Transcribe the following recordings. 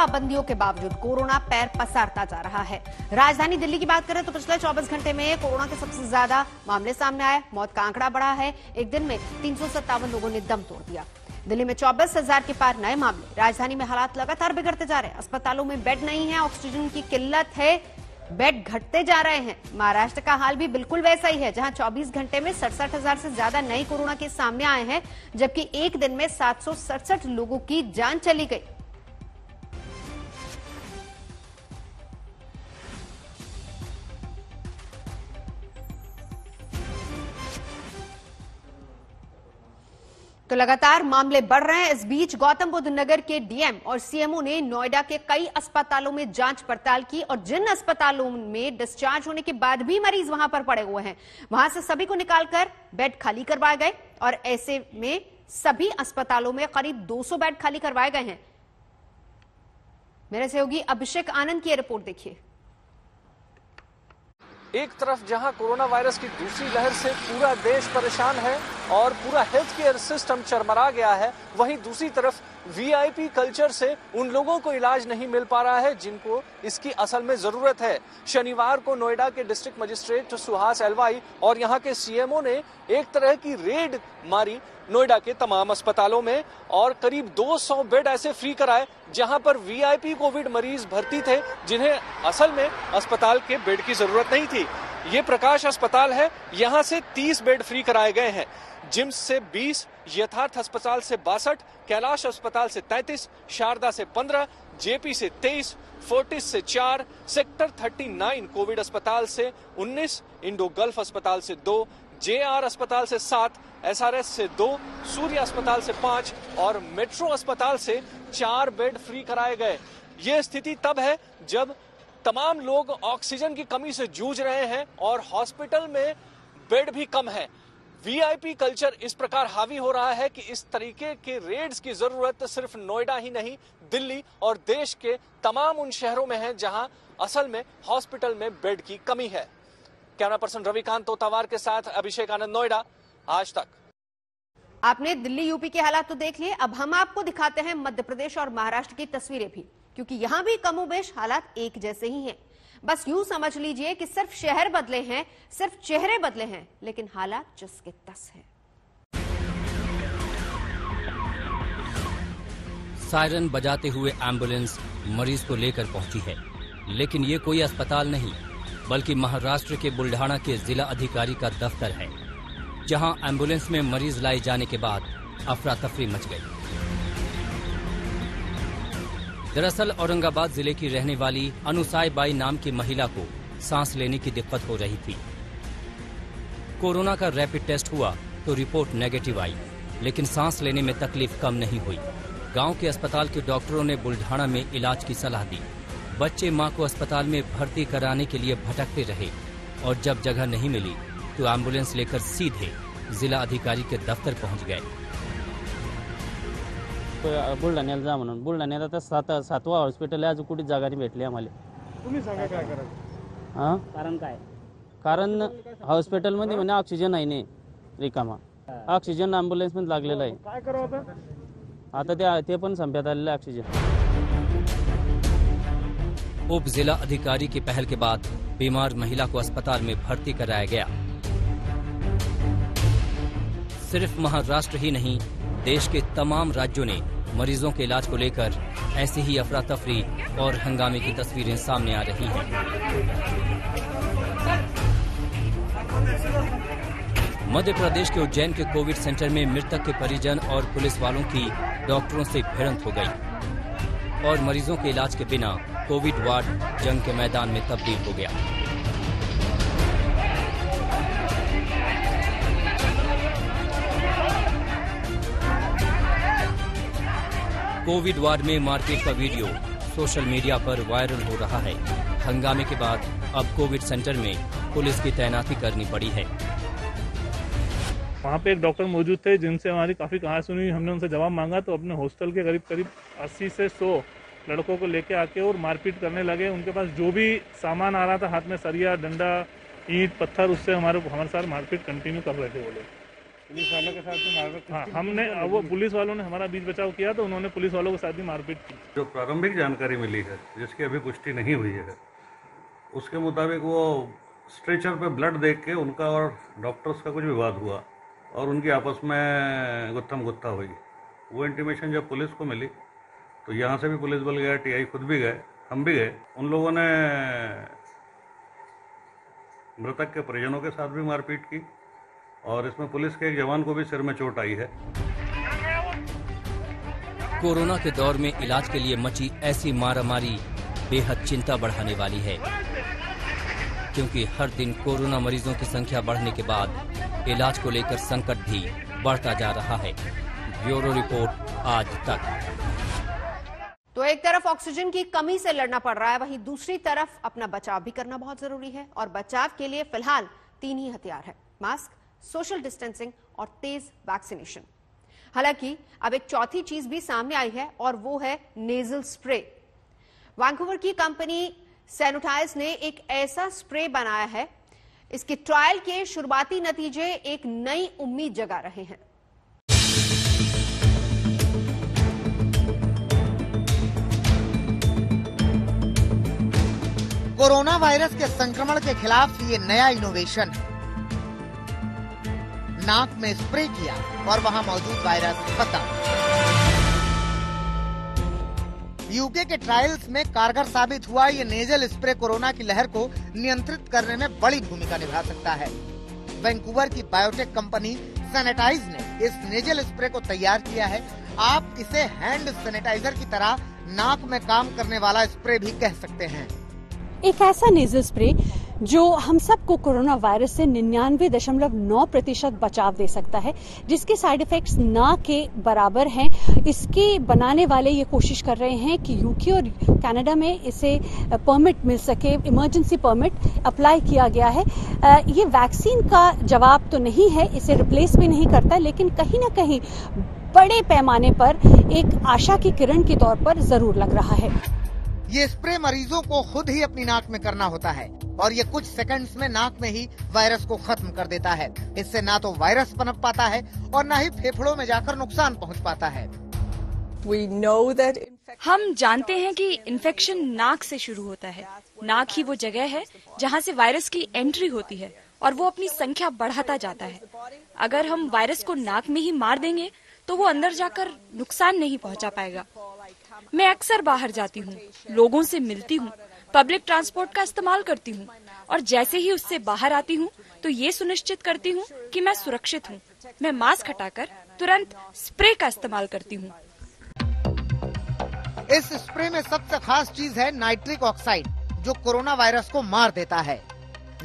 पाबंदियों के बावजूद कोरोना पैर पसारता जा रहा है। राजधानी दिल्ली की बात करें तो पिछले 24 घंटे में कोरोना के सबसे ज्यादा मामले सामने आए। मौत का आंकड़ा बढ़ा है। एक दिन में 357 लोगों ने दम तोड़ दिया। दिल्ली में 24,000 के पार नए मामले। राजधानी में हालात लगातार बिगड़ते जा रहे हैं। अस्पतालों में बेड नहीं है, ऑक्सीजन की किल्लत है, बेड घटते जा रहे हैं। महाराष्ट्र का हाल भी बिल्कुल वैसा ही है, जहां 24 घंटे में 67,000 से ज्यादा नए कोरोना केस सामने आए हैं, जबकि एक दिन में 767 लोगों की जान चली गई। तो लगातार मामले बढ़ रहे हैं। इस बीच गौतम बुद्ध नगर के डीएम और सीएमओ ने नोएडा के कई अस्पतालों में जांच पड़ताल की और जिन अस्पतालों में डिस्चार्ज होने के बाद भी मरीज वहां पर पड़े हुए हैं, वहां से सभी को निकालकर बेड खाली करवाए गए और ऐसे में सभी अस्पतालों में करीब 200 बेड खाली करवाए गए हैं। मेरे सहयोगी अभिषेक आनंद की रिपोर्ट देखिए। एक तरफ जहां कोरोना वायरस की दूसरी लहर से पूरा देश परेशान है और पूरा हेल्थ केयर सिस्टम चरमरा गया है, वहीं दूसरी तरफ वीआईपी कल्चर से उन लोगों को इलाज नहीं मिल पा रहा है जिनको इसकी असल में जरूरत है। शनिवार को नोएडा के डिस्ट्रिक्ट मजिस्ट्रेट सुहास एलवाई और यहां के सीएमओ ने एक तरह की रेड मारी नोएडा के तमाम अस्पतालों में और करीब 200 बेड ऐसे फ्री कराए जहां पर वीआईपी कोविड मरीज भर्ती थे जिन्हें असल में अस्पताल के बेड की जरूरत नहीं थी। ये प्रकाश अस्पताल है, यहां से 30 बेड फ्री कराए गए हैं। जिम्स से 20, यथार्थ अस्पताल से 62, कैलाश अस्पताल से 33, शारदा से 15, जेपी से 23, फोर्टिस से 4, सेक्टर 39 कोविड अस्पताल से 19, इंडो गल्फ अस्पताल से 2, जेआर अस्पताल से 7, एसआरएस से 2, सूर्य अस्पताल से 5 और मेट्रो अस्पताल से 4 बेड फ्री कराए गए। ये स्थिति तब है जब तमाम लोग ऑक्सीजन की कमी से जूझ रहे हैं और हॉस्पिटल में बेड भी कम है। वीआईपी कल्चर इस प्रकार हावी हो रहा है कि इस तरीके के रेड्स की जरूरत सिर्फ नोएडा ही नहीं, दिल्ली और देश के तमाम उन शहरों में है जहां असल में हॉस्पिटल में बेड की कमी है। कैमरा पर्सन रविकांत तोतावार के साथ अभिषेक आनंद, नोएडा, आज तक। आपने दिल्ली यूपी के हालात तो देख लिए, अब हम आपको दिखाते हैं मध्य प्रदेश और महाराष्ट्र की तस्वीरें भी, क्योंकि यहां भी कमोबेश हालात एक जैसे ही हैं। बस यूं समझ लीजिए कि सिर्फ शहर बदले हैं, सिर्फ चेहरे बदले हैं, लेकिन हालात जस के तस हैं। सायरन बजाते हुए एम्बुलेंस मरीज को लेकर पहुंची है, लेकिन ये कोई अस्पताल नहीं बल्कि महाराष्ट्र के बुल्ढाना के जिला अधिकारी का दफ्तर है, जहां एम्बुलेंस में मरीज लाए जाने के बाद अफरा तफरी मच गई। दरअसल औरंगाबाद जिले की रहने वाली अनुसाई बाई नाम की महिला को सांस लेने की दिक्कत हो रही थी। कोरोना का रैपिड टेस्ट हुआ तो रिपोर्ट नेगेटिव आई, लेकिन सांस लेने में तकलीफ कम नहीं हुई। गांव के अस्पताल के डॉक्टरों ने बुल्ढाना में इलाज की सलाह दी। बच्चे मां को अस्पताल में भर्ती कराने के लिए भटकते रहे और जब जगह नहीं मिली तो एम्बुलेंस लेकर सीधे जिला अधिकारी के दफ्तर पहुंच गए। बुलढाण्याला जा म्हणून बुलढाण्याला तर 7वा हॉस्पिटल आहे, अजून कुठे जागा नाही भेटली आम्हाला। तुम्ही सांगा काय करायचं? हां, कारण काय? कारण हॉस्पिटलमध्ये म्हणे ऑक्सिजन आहे नाही रिकामा, ऑक्सिजन ॲम्ब्युलन्स मध्ये लागलेला आहे। काय करावं आता ते पण संपत आलेलं ऑक्सिजन। उप जिला अधिकारी की पहल के बाद बीमार महिला को अस्पताल में भर्ती कराया गया। सिर्फ महाराष्ट्र ही नहीं, देश के तमाम राज्यों ने मरीजों के इलाज को लेकर ऐसी ही अफरा तफरी और हंगामे की तस्वीरें सामने आ रही हैं। मध्य प्रदेश के उज्जैन के कोविड सेंटर में मृतक के परिजन और पुलिस वालों की डॉक्टरों से भिड़ंत हो गई और मरीजों के इलाज के बिना कोविड वार्ड जंग के मैदान में तब्दील हो गया। कोविड वार्ड में मारपीट का वीडियो सोशल मीडिया पर वायरल हो रहा है। हंगामे के बाद अब कोविड सेंटर में पुलिस की तैनाती करनी पड़ी है। वहाँ पे एक डॉक्टर मौजूद थे जिनसे हमारी काफ़ी कहानी सुनी। हमने उनसे जवाब मांगा तो अपने हॉस्टल के करीब 80 से 100 लड़कों को लेके आके और मारपीट करने लगे। उनके पास जो भी सामान आ रहा था, हाथ में सरिया, डंडा, ईंट, पत्थर, उससे हमारे साथ मारपीट कंटिन्यू कर रहे थे वो लोग। पुलिस वालों के साथ भी मारपीट? हाँ, हमने वो पुलिस वालों ने हमारा बीच बचाव किया तो उन्होंने पुलिस वालों के साथ भी मारपीट की। जो प्रारंभिक जानकारी मिली है, जिसकी अभी पुष्टि नहीं हुई है, उसके मुताबिक वो स्ट्रेचर पे ब्लड देख के उनका और डॉक्टर्स का कुछ विवाद हुआ और उनकी आपस में गुत्थम गुत्था हुई। वो इंटीमेशन जब पुलिस को मिली तो यहाँ से भी पुलिस बल गया, टीआई खुद भी गए, हम भी गए। उन लोगों ने मृतक के परिजनों के साथ भी मारपीट की और इसमें पुलिस के एक जवान को भी सिर में चोट आई है। कोरोना के दौर में इलाज के लिए मची ऐसी मारामारी बेहद चिंता बढ़ाने वाली है, क्योंकि हर दिन कोरोना मरीजों की संख्या बढ़ने के बाद इलाज को लेकर संकट भी बढ़ता जा रहा है। ब्यूरो रिपोर्ट आज तक। तो एक तरफ ऑक्सीजन की कमी से लड़ना पड़ रहा है, वहीं दूसरी तरफ अपना बचाव भी करना बहुत जरूरी है और बचाव के लिए फिलहाल 3 ही हथियार है: मास्क, सोशल डिस्टेंसिंग और तेज वैक्सीनेशन। हालांकि अब एक चौथी चीज भी सामने आई है और वो है नेजल स्प्रे। वैंकूवर की कंपनी सैनिटाइज ने एक ऐसा स्प्रे बनाया है, इसके ट्रायल के शुरुआती नतीजे एक नई उम्मीद जगा रहे हैं। कोरोना वायरस के संक्रमण के खिलाफ ये नया इनोवेशन है। नाक में स्प्रे किया और वहां मौजूद वायरस खत्म। यूके के ट्रायल्स में कारगर साबित हुआ ये नेजल स्प्रे कोरोना की लहर को नियंत्रित करने में बड़ी भूमिका निभा सकता है। वैंकूवर की बायोटेक कंपनी सैनिटाइज ने इस नेजल स्प्रे को तैयार किया है। आप इसे हैंड सैनिटाइजर की तरह नाक में काम करने वाला स्प्रे भी कह सकते हैं। एक ऐसा नेजल स्प्रे जो हम सबको कोरोना वायरस से 99.9% बचाव दे सकता है, जिसके साइड इफेक्ट्स ना के बराबर हैं। इसके बनाने वाले ये कोशिश कर रहे हैं कि यूके और कनाडा में इसे परमिट मिल सके, इमरजेंसी परमिट अप्लाई किया गया है। ये वैक्सीन का जवाब तो नहीं है, इसे रिप्लेस भी नहीं करता, लेकिन कहीं ना कहीं बड़े पैमाने पर एक आशा की किरण के तौर पर जरूर लग रहा है। ये स्प्रे मरीजों को खुद ही अपनी नाक में करना होता है और ये कुछ सेकंड्स में नाक में ही वायरस को खत्म कर देता है। इससे ना तो वायरस पनप पाता है और ना ही फेफड़ों में जाकर नुकसान पहुंच पाता है। हम जानते हैं कि इन्फेक्शन नाक से शुरू होता है। नाक ही वो जगह है जहां से वायरस की एंट्री होती है और वो अपनी संख्या बढ़ाता जाता है। अगर हम वायरस को नाक में ही मार देंगे तो वो अंदर जाकर नुकसान नहीं पहुंचा पाएगा। मैं अक्सर बाहर जाती हूँ, लोगों से मिलती हूँ, पब्लिक ट्रांसपोर्ट का इस्तेमाल करती हूँ और जैसे ही उससे बाहर आती हूँ तो ये सुनिश्चित करती हूँ कि मैं सुरक्षित हूँ। मैं मास्क हटाकर तुरंत स्प्रे का इस्तेमाल करती हूँ। इस स्प्रे में सबसे खास चीज है नाइट्रिक ऑक्साइड, जो कोरोना वायरस को मार देता है।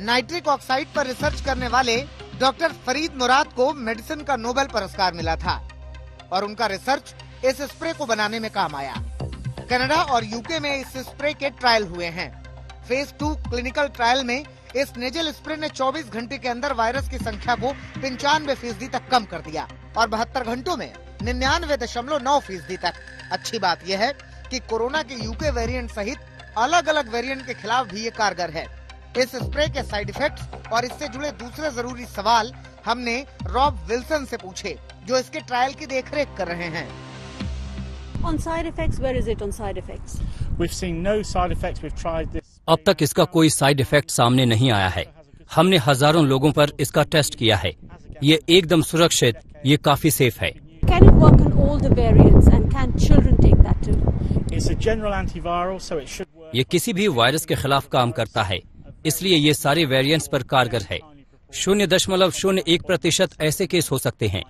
नाइट्रिक ऑक्साइड पर रिसर्च करने वाले डॉक्टर फरीद मुराद को मेडिसिन का नोबेल पुरस्कार मिला था और उनका रिसर्च इस स्प्रे को बनाने में काम आया। कनाडा और यूके में इस स्प्रे के ट्रायल हुए हैं। फेज 2 क्लिनिकल ट्रायल में इस नेजल स्प्रे ने 24 घंटे के अंदर वायरस की संख्या को 95% तक कम कर दिया और 72 घंटों में 99.9% तक। अच्छी बात यह है कि कोरोना के यूके वेरिएंट सहित अलग अलग वेरिएंट के खिलाफ भी ये कारगर है। इस स्प्रे के साइड इफेक्ट्स और इससे जुड़े दूसरे जरूरी सवाल हमने रॉब विल्सन से पूछे, जो इसके ट्रायल की देखरेख कर रहे हैं। On side effects, where is it on side effects? We've seen no side effects. We've tried this. अब तक इसका कोई साइड इफेक्ट सामने नहीं आया है। हमने हजारों लोगों पर इसका टेस्ट किया है। ये एकदम सुरक्षित, ये काफी सेफ है। Can it work on all the variants and can children take that too? It's a general antiviral, so it should work. ये किसी भी वायरस के खिलाफ काम करता है, इसलिए ये सारे वेरिएंट्स पर कारगर है। 0.01% ऐसे केस हो सकते हैं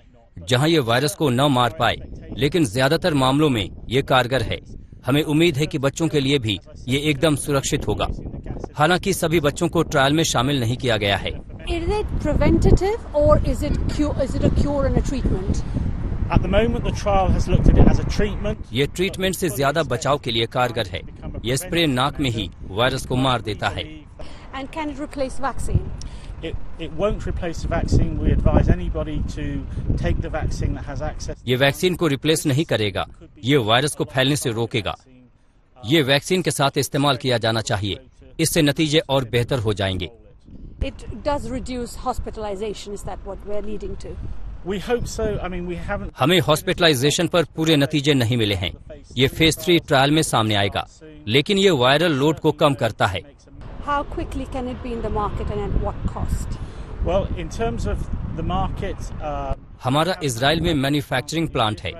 जहां ये वायरस को न मार पाए, लेकिन ज्यादातर मामलों में ये कारगर है। हमें उम्मीद है कि बच्चों के लिए भी ये एकदम सुरक्षित होगा। हालांकि सभी बच्चों को ट्रायल में शामिल नहीं किया गया है। Is it preventative or is it a cure and a treatment? At the moment, the trial has looked at it as a treatment. ये ट्रीटमेंट से ज्यादा बचाव के लिए कारगर है। ये स्प्रे नाक में ही वायरस को मार देता है। And can it replace vaccine? It won't replace the vaccine. We advise anybody to take the vaccine that has access. ये वैक्सीन को रिप्लेस नहीं करेगा, ये वायरस को फैलने से रोकेगा। ये वैक्सीन के साथ इस्तेमाल किया जाना चाहिए, इससे नतीजे और बेहतर हो जाएंगे। It does reduce hospitalization. Is that what we're leading to? We hope so. I mean, we haven't. हमें हॉस्पिटलाइजेशन पर पूरे नतीजे नहीं मिले हैं। ये फेज 3 ट्रायल में सामने आएगा, लेकिन ये वायरल लोड को कम करता है। How quickly can it be in the market and at what cost? Well, in terms of the market, हमारा इजराइल में मैन्युफैक्चरिंग प्लांट है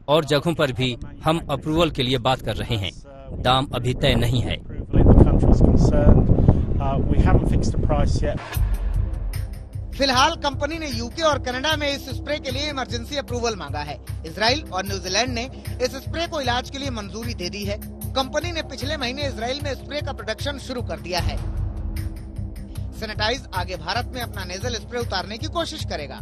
और जगहों पर भी हम अप्रूवल के लिए बात कर रहे हैं। दाम अभी तय नहीं है। we haven't fixed the price yet. फिलहाल कंपनी ने यूके और कनाडा में इस स्प्रे के लिए इमरजेंसी अप्रूवल मांगा है। इजराइल और न्यूजीलैंड ने इस स्प्रे को इलाज के लिए मंजूरी दे दी है। कंपनी ने पिछले महीने इजराइल में स्प्रे का प्रोडक्शन शुरू कर दिया है। सैनिटाइज आगे भारत में अपना नेजल स्प्रे उतारने की कोशिश करेगा।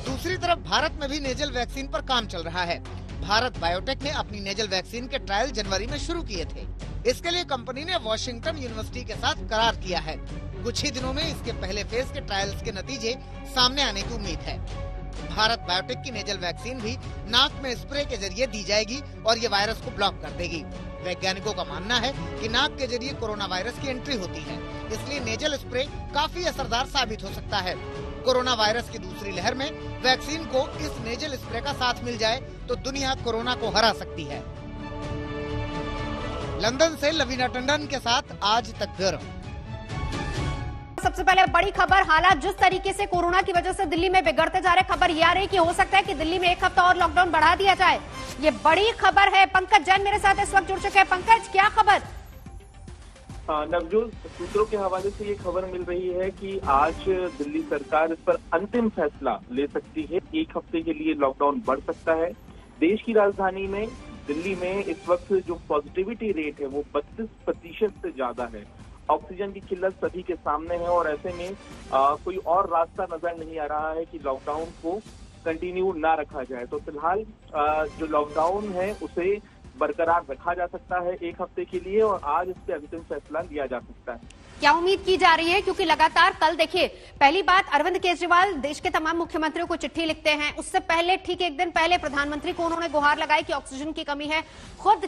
दूसरी तरफ भारत में भी नेजल वैक्सीन पर काम चल रहा है। भारत बायोटेक ने अपनी नेजल वैक्सीन के ट्रायल जनवरी में शुरू किए थे। इसके लिए कंपनी ने वॉशिंगटन यूनिवर्सिटी के साथ करार किया है। कुछ ही दिनों में इसके पहले फेज के ट्रायल्स के नतीजे सामने आने की उम्मीद है। भारत बायोटेक की नेजल वैक्सीन भी नाक में स्प्रे के जरिए दी जाएगी और ये वायरस को ब्लॉक कर देगी। वैज्ञानिकों का मानना है कि नाक के जरिए कोरोना वायरस की एंट्री होती है, इसलिए नेजल स्प्रे काफी असरदार साबित हो सकता है। कोरोना वायरस की दूसरी लहर में वैक्सीन को इस नेजल स्प्रे का साथ मिल जाए तो दुनिया कोरोना को हरा सकती है। लंदन से लवीना टंडन के साथ आज तक ब्यूरो। सबसे पहले बड़ी खबर, हालात जिस तरीके से कोरोना की वजह से दिल्ली में बिगड़ते जा रहे, खबर ये आ रही कि हो सकता है कि दिल्ली में एक हफ्ता और लॉकडाउन बढ़ा दिया जाए। ये बड़ी खबर है। पंकज जैन मेरे साथ इस वक्त जुड़ चुके हैं। पंकज, क्या खबर? नवजोत, सूत्रों के हवाले से ये खबर मिल रही है कि आज दिल्ली सरकार इस पर अंतिम फैसला ले सकती है। एक हफ्ते के लिए लॉकडाउन बढ़ सकता है। देश की राजधानी में दिल्ली में इस वक्त जो पॉजिटिविटी रेट है वो 32% से ज्यादा है। ऑक्सीजन की किल्लत सभी के सामने है और ऐसे में कोई और रास्ता नजर नहीं आ रहा है कि लॉकडाउन को कंटिन्यू ना रखा जाए। तो फिलहाल जो लॉकडाउन है उसे बरकरार रखा जा सकता है एक हफ्ते के लिए और आज इस पे अंतिम फैसला लिया जा सकता है। क्या उम्मीद की जा रही है? क्योंकि लगातार कल देखिए, पहली बात अरविंद केजरीवाल देश के तमाम मुख्यमंत्रियों को चिट्ठी लिखते हैं। उससे पहले ठीक एक दिन पहले प्रधानमंत्री को उन्होंने गुहार लगाई कि ऑक्सीजन की कमी है। खुद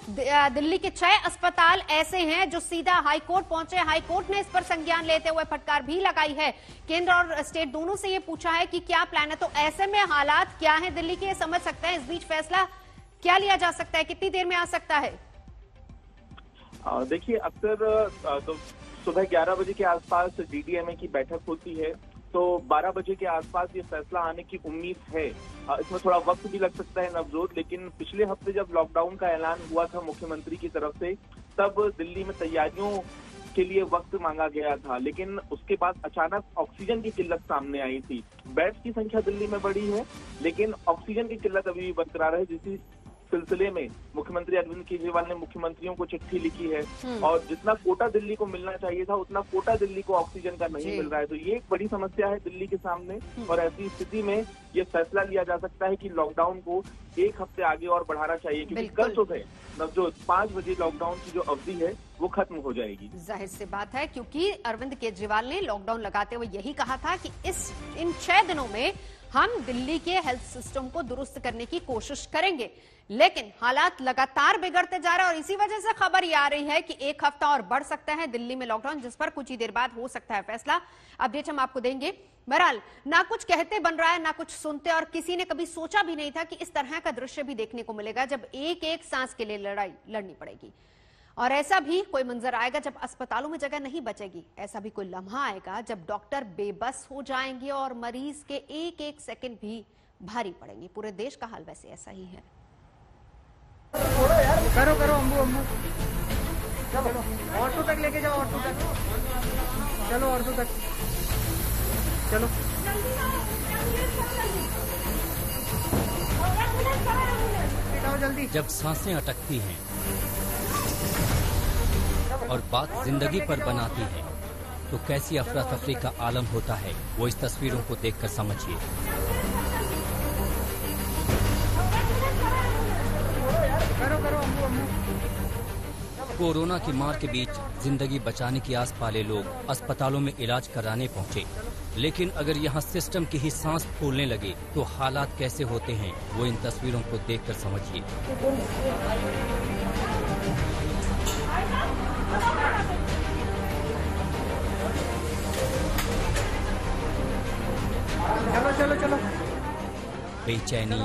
दिल्ली के 6 अस्पताल ऐसे हैं जो सीधा हाईकोर्ट पहुंचे। हाईकोर्ट ने इस पर संज्ञान लेते हुए फटकार भी लगाई है। केंद्र और स्टेट दोनों से ये पूछा है कि क्या प्लान है। तो ऐसे में हालात क्या है दिल्ली के, समझ सकते हैं। इस बीच फैसला क्या लिया जा सकता है, कितनी देर में आ सकता है? देखिए, अक्सर तो सुबह 11 बजे के आसपास डीडीएमए की बैठक होती है, तो 12 बजे के आसपास ये फैसला आने की उम्मीद है। इसमें थोड़ा वक्त भी लग सकता है नवजोत, लेकिन पिछले हफ्ते जब लॉकडाउन का ऐलान हुआ था मुख्यमंत्री की तरफ से, तब दिल्ली में तैयारियों के लिए वक्त मांगा गया था, लेकिन उसके बाद अचानक ऑक्सीजन की किल्लत सामने आई थी। बेड्स की संख्या दिल्ली में बढ़ी है, लेकिन ऑक्सीजन की किल्लत अभी भी बरकरार है। जिस सिलसिले में मुख्यमंत्री अरविंद केजरीवाल ने मुख्यमंत्रियों को चिट्ठी लिखी है और जितना कोटा दिल्ली को मिलना चाहिए था उतना कोटा दिल्ली को ऑक्सीजन का नहीं मिल रहा है। तो ये एक बड़ी समस्या है दिल्ली के सामने और ऐसी स्थिति में ये फैसला लिया जा सकता है कि लॉकडाउन को एक हफ्ते आगे और बढ़ाना चाहिए, क्योंकि कल सुबह जो 5 बजे लॉकडाउन की जो अवधि है वो खत्म हो जाएगी। जाहिर सी बात है, क्योंकि अरविंद केजरीवाल ने लॉकडाउन लगाते हुए यही कहा था कि इन 6 दिनों में हम दिल्ली के हेल्थ सिस्टम को दुरुस्त करने की कोशिश करेंगे। लेकिन हालात लगातार बिगड़ते जा रहे हैं और इसी वजह से खबर ये आ रही है कि एक हफ्ता और बढ़ सकता है दिल्ली में लॉकडाउन, जिस पर कुछ ही देर बाद हो सकता है फैसला। अपडेट हम आपको देंगे। बहरहाल, ना कुछ कहते बन रहा है, ना कुछ सुनते, और किसी ने कभी सोचा भी नहीं था कि इस तरह का दृश्य भी देखने को मिलेगा जब एक एक सांस के लिए लड़ाई लड़नी पड़ेगी। और ऐसा भी कोई मंजर आएगा जब अस्पतालों में जगह नहीं बचेगी। ऐसा भी कोई लम्हा आएगा जब डॉक्टर बेबस हो जाएंगे और मरीज के एक एक सेकंड भी भारी पड़ेंगे। पूरे देश का हाल वैसे ऐसा ही है। करो करो अम्बू अम्बू, चलो ऑटो तक लेके जाओ, ऑटो तक चलो, ऑटो तक चलो। जल्दी। जब सांसें अटकती हैं और बात जिंदगी पर बनाती है तो कैसी अफरा तफरी का आलम होता है, वो इस तस्वीरों को देखकर समझिए। कोरोना की मार के बीच जिंदगी बचाने की आस पाले लोग अस्पतालों में इलाज कराने पहुंचे, लेकिन अगर यहां सिस्टम की ही सांस फूलने लगे तो हालात कैसे होते हैं, वो इन तस्वीरों को देखकर समझिए। बेचैनी,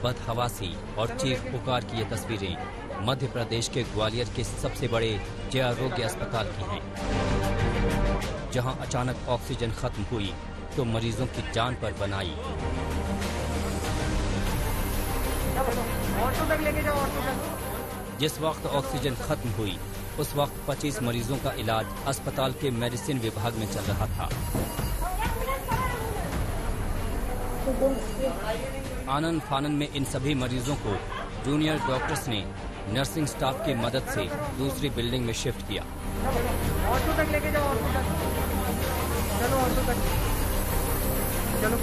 बदहवासी और चीख पुकार की ये तस्वीरें मध्य प्रदेश के ग्वालियर के सबसे बड़े जय आरोग्य अस्पताल की हैं, जहां अचानक ऑक्सीजन खत्म हुई तो मरीजों की जान पर बनाई। ऑटो तक लेके जाओ, ऑटो तक। जिस वक्त ऑक्सीजन खत्म हुई उस वक्त 25 मरीजों का इलाज अस्पताल के मेडिसिन विभाग में चल रहा था। आनन फानन में इन सभी मरीजों को जूनियर डॉक्टर्स ने नर्सिंग स्टाफ की मदद से दूसरी बिल्डिंग में शिफ्ट किया। ऑटो तक लेके जाओ, ऑटो तक। चलो ऑटो तक, चलो।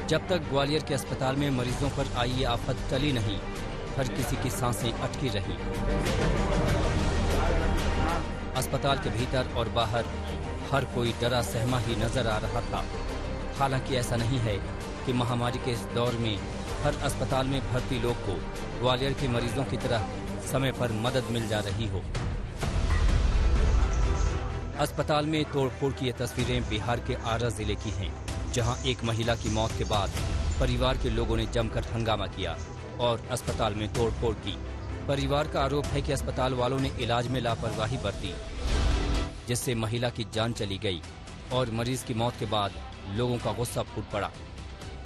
जब तक ग्वालियर के अस्पताल में मरीजों पर आई ये आफत टली नहीं, हर किसी की सांसें अटकी रही। अस्पताल के भीतर और बाहर हर कोई डरा सहमा ही नजर आ रहा था। हालांकि ऐसा नहीं है कि महामारी के इस दौर में हर अस्पताल में भर्ती लोग को ग्वालियर के मरीजों की तरह समय पर मदद मिल जा रही हो। अस्पताल में तोड़फोड़ की ये तस्वीरें बिहार के आरा जिले की हैं, जहां एक महिला की मौत के बाद परिवार के लोगों ने जमकर हंगामा किया और अस्पताल में तोड़फोड़ की। परिवार का आरोप है कि अस्पताल वालों ने इलाज में लापरवाही बरती, जिससे महिला की जान चली गई और मरीज की मौत के बाद लोगों का गुस्सा फूट पड़ा।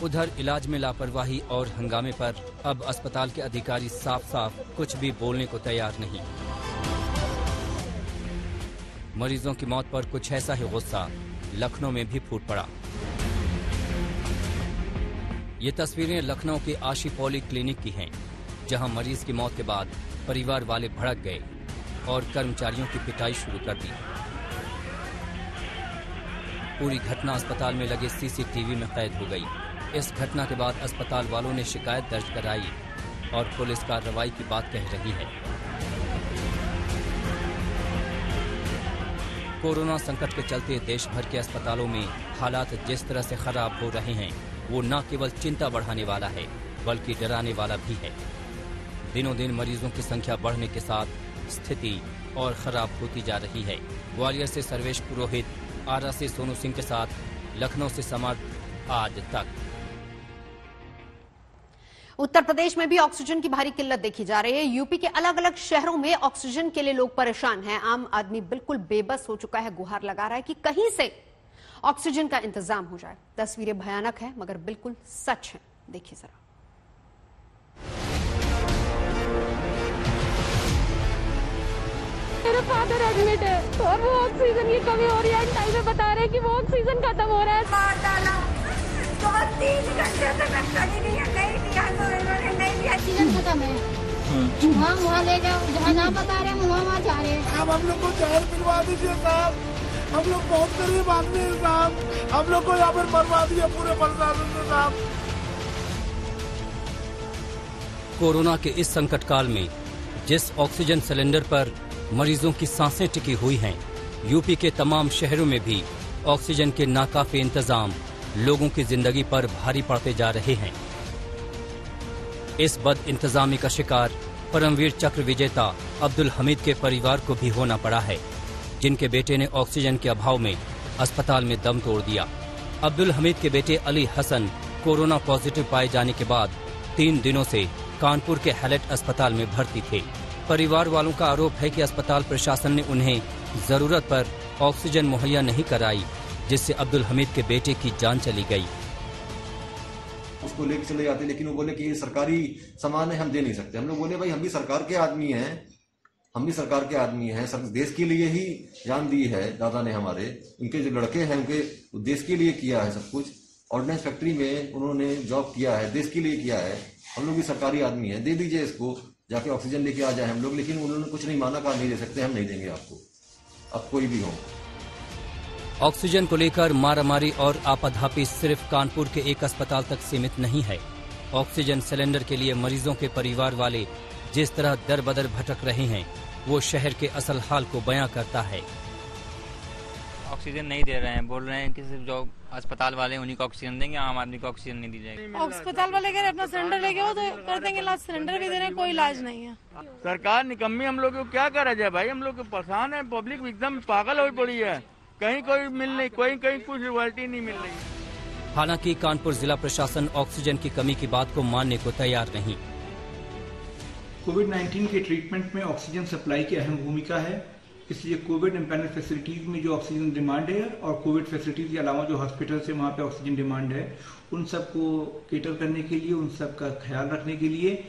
उधर इलाज में लापरवाही और हंगामे पर अब अस्पताल के अधिकारी साफ साफ कुछ भी बोलने को तैयार नहीं। मरीजों की मौत पर कुछ ऐसा ही गुस्सा लखनऊ में भी फूट पड़ा। ये तस्वीरें लखनऊ के आशी पॉली क्लिनिक की हैं, जहां मरीज की मौत के बाद परिवार वाले भड़क गए और कर्मचारियों की पिटाई शुरू कर दी। पूरी घटना अस्पताल में लगे सीसीटीवी में कैद हो गई। इस घटना के बाद अस्पताल वालों ने शिकायत दर्ज कराई और पुलिस कार्रवाई की बात कह रही है। कोरोना संकट के चलते देश भर के अस्पतालों में हालात जिस तरह से खराब हो रहे हैं, वो न केवल चिंता बढ़ाने वाला है बल्कि डराने वाला भी है। दिनों दिन मरीजों की संख्या बढ़ने के साथ स्थिति और खराब होती जा रही है। ग्वालियर से सर्वेश पुरोहित, आरा से सोनू सिंह के साथ लखनऊ से समर्थ आज तक। उत्तर प्रदेश में भी ऑक्सीजन की भारी किल्लत देखी जा रही है। यूपी के अलग अलग शहरों में ऑक्सीजन के लिए लोग परेशान हैं। आम आदमी बिल्कुल बेबस हो चुका है, गुहार लगा रहा है कि कहीं से ऑक्सीजन का इंतजाम हो जाए। तस्वीरें भयानक है मगर बिल्कुल सच है, देखिए जरा। मेरा फादर एडमिट है और वो ऑक्सीजन की कमी हो रही है। टाइम में बता रहे हैं कि वो ऑक्सीजन खत्म हो रहा है। मार डाला 2-3 घंटे से मैं खड़ी नहीं है, नहीं दिया तो इन्होंने नहीं दिया। ऑक्सीजन खत्म है, वहाँ ले जाओ, जहाँ ना बता रहे हैं वहाँ जा रहे हैं। अब हम लोग को जहर पिलवा दीजिए साहब, हम लोग बहुत गरीब आदमी हैं साहब, हम लोग को यहाँ पर मरवा दिया पूरे प्रशासन से साहब। कोरोना के इस संकट काल में जिस ऑक्सीजन सिलेंडर पर मरीजों की सांसें टिकी हुई हैं, यूपी के तमाम शहरों में भी ऑक्सीजन के नाकाफी इंतजाम लोगों की जिंदगी पर भारी पड़ते जा रहे हैं। इस बद इंतजामी का शिकार परमवीर चक्र विजेता अब्दुल हमीद के परिवार को भी होना पड़ा है, जिनके बेटे ने ऑक्सीजन के अभाव में अस्पताल में दम तोड़ दिया। अब्दुल हमीद के बेटे अली हसन कोरोना पॉजिटिव पाए जाने के बाद 3 दिनों से कानपुर के हैलेट अस्पताल में भर्ती थे। परिवार वालों का आरोप है कि अस्पताल प्रशासन ने उन्हें जरूरत पर ऑक्सीजन मुहैया नहीं कराई, जिससे अब्दुल हमीद के बेटे की जान चली गई। उसको लेके चले जाते, लेकिन वो बोले कि ये सरकारी सामान है, हम दे नहीं सकते। हम लोग बोले भाई हम भी सरकार के आदमी हैं, हम भी सरकार के आदमी हैं, देश के लिए ही जान दी है दादा ने हमारे। उनके जो लड़के हैं उनके देश के लिए किया है सब कुछ। ऑर्डिनेंस फैक्ट्री में उन्होंने जॉब किया है, देश के लिए किया है। हम लोग भी सरकारी आदमी हैं, दे दीजिए इसको, जाके ऑक्सीजन लेके आ जाए हम लोग। लेकिन उन्होंने कुछ नहीं माना, कहा नहीं दे सकते, हम नहीं देंगे आपको, अब कोई भी हो। ऑक्सीजन को लेकर मारामारी और आपाधापी सिर्फ कानपुर के एक अस्पताल तक सीमित नहीं है। ऑक्सीजन सिलेंडर के लिए मरीजों के परिवार वाले जिस तरह दर बदर भटक रहे हैं, वो शहर के असल हाल को बयां करता है। ऑक्सीजन नहीं दे रहे हैं, बोल रहे हैं कि सिर्फ जो अस्पताल वाले उन्हीं को ऑक्सीजन देंगे, आम आदमी को ऑक्सीजन नहीं दी जाएगी। अस्पताल वाले कह रहे अपना सिलेंडर लेके आओ तो कर देंगे इलाज, सिलेंडर भी दे रहे हैं, कोई इलाज नहीं है। सरकार निकम्मी, हम लोग को क्या करा जाए भाई, हम लोग परेशान है, पब्लिक एकदम पागल हो पड़ी है। कहीं कोई मिल नहीं, कहीं कुछ रिजल्ट नहीं मिल रही। हालांकि कानपुर जिला प्रशासन ऑक्सीजन की कमी की बात को मानने को तैयार नहीं। कोविड-19 के ट्रीटमेंट में ऑक्सीजन सप्लाई की अहम भूमिका है, इसलिए कोविड एम्पैनल फैसिलिटीज में जो ऑक्सीजन डिमांड है और कोविड फैसिलिटीज के अलावा जो हॉस्पिटल से वहाँ पे ऑक्सीजन डिमांड है, उन सब को केटर करने के लिए, उन सब का ख्याल रखने के लिए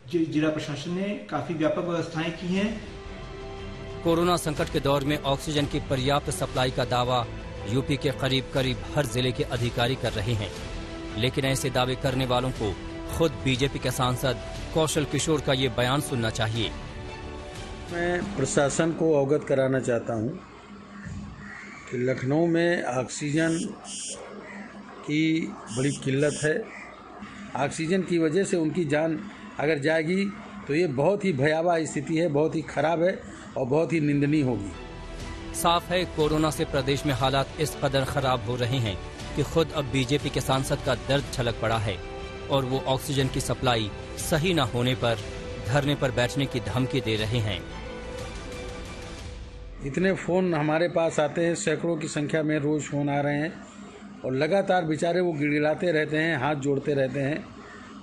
जिला प्रशासन ने काफी व्यापक व्यवस्थाएं की हैं। कोरोना संकट के दौर में ऑक्सीजन की पर्याप्त सप्लाई का दावा यूपी के करीब हर जिले के अधिकारी कर रहे हैं, लेकिन ऐसे दावे करने वालों को खुद बीजेपी के सांसद कौशल किशोर का ये बयान सुनना चाहिए। मैं प्रशासन को अवगत कराना चाहता हूं कि लखनऊ में ऑक्सीजन की बड़ी किल्लत है। ऑक्सीजन की वजह से उनकी जान अगर जाएगी तो ये बहुत ही भयावह स्थिति है, बहुत ही खराब है और बहुत ही निंदनीय होगी। साफ है कोरोना से प्रदेश में हालात इस कदर खराब हो रहे हैं कि खुद अब बीजेपी के सांसद का दर्द छलक पड़ा है और वो ऑक्सीजन की सप्लाई सही न होने पर धरने पर बैठने की धमकी दे रहे हैं। इतने फोन हमारे पास आते हैं, सैकड़ों की संख्या में रोज फोन आ रहे हैं और लगातार बेचारे वो गिड़गिड़ाते रहते हैं, हाथ जोड़ते रहते हैं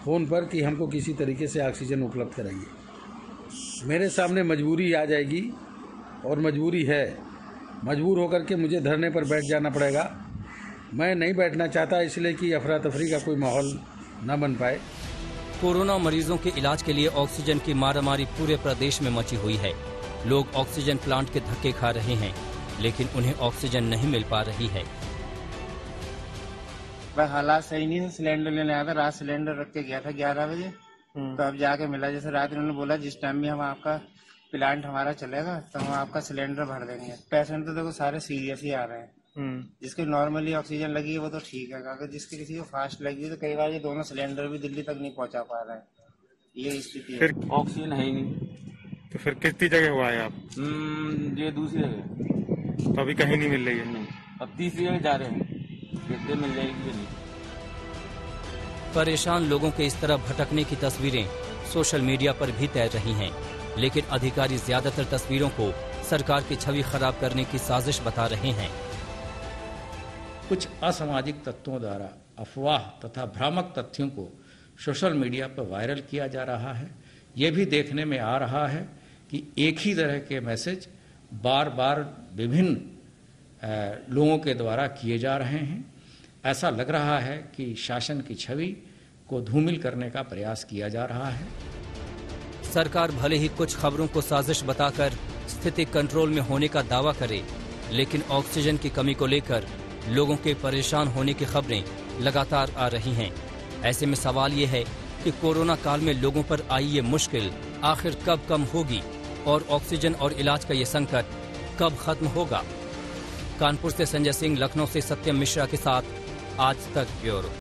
फोन पर कि हमको किसी तरीके से ऑक्सीजन उपलब्ध कराइए। मेरे सामने मजबूरी आ जाएगी और मजबूरी है, मजबूर होकर के मुझे धरने पर बैठ जाना पड़ेगा। मैं नहीं बैठना चाहता इसलिए कि अफरा तफरी का कोई माहौल न बन पाए। कोरोना मरीजों के इलाज के लिए ऑक्सीजन की मारामारी पूरे प्रदेश में मची हुई है। लोग ऑक्सीजन प्लांट के धक्के खा रहे हैं, लेकिन उन्हें ऑक्सीजन नहीं मिल पा रही है। भाई हालात सही नहीं, सिलेंडर लेने आया था, रात सिलेंडर रख के गया था 11 बजे, तो अब जाके मिला। जैसे रात उन्होंने बोला जिस टाइम भी हम आपका प्लांट हमारा चलेगा तो हम आपका सिलेंडर भर देंगे। पेशेंट तो देखो सारे सीरियस ही आ रहे हैं, जिसके नॉर्मली ऑक्सीजन लगी है वो तो ठीक है, अगर जिसके किसी को फास्ट लगी है तो कई बार ये दोनों सिलेंडर भी दिल्ली तक नहीं पहुंचा पा रहे हैं। ये स्थिति है। ऑक्सीजन है ही नहीं तो फिर कितनी जगह हुआ है आप? ये दूसरी जगह, तो अभी कहीं नहीं मिल रही है? नहीं, अब तीसरी जगह जा रहे हैं, कितने मिल जाएगी नहीं। परेशान लोगों के इस तरह भटकने की तस्वीरें सोशल मीडिया पर भी तैर रही हैं, लेकिन अधिकारी ज्यादातर तस्वीरों को सरकार की छवि खराब करने की साजिश बता रहे हैं। कुछ असामाजिक तत्वों द्वारा अफवाह तथा भ्रामक तथ्यों को सोशल मीडिया पर वायरल किया जा रहा है। ये भी देखने में आ रहा है कि एक ही तरह के मैसेज बार बार विभिन्न लोगों के द्वारा किए जा रहे हैं। ऐसा लग रहा है कि शासन की छवि को धूमिल करने का प्रयास किया जा रहा है। सरकार भले ही कुछ खबरों को साजिश बताकर स्थिति कंट्रोल में होने का दावा करे, लेकिन ऑक्सीजन की कमी को लेकर लोगों के परेशान होने की खबरें लगातार आ रही हैं। ऐसे में सवाल ये है कि कोरोना काल में लोगों पर आई ये मुश्किल आखिर कब कम होगी और ऑक्सीजन और इलाज का ये संकट कब खत्म होगा। कानपुर से संजय सिंह, लखनऊ से सत्यम मिश्रा के साथ आज तक ब्यूरो।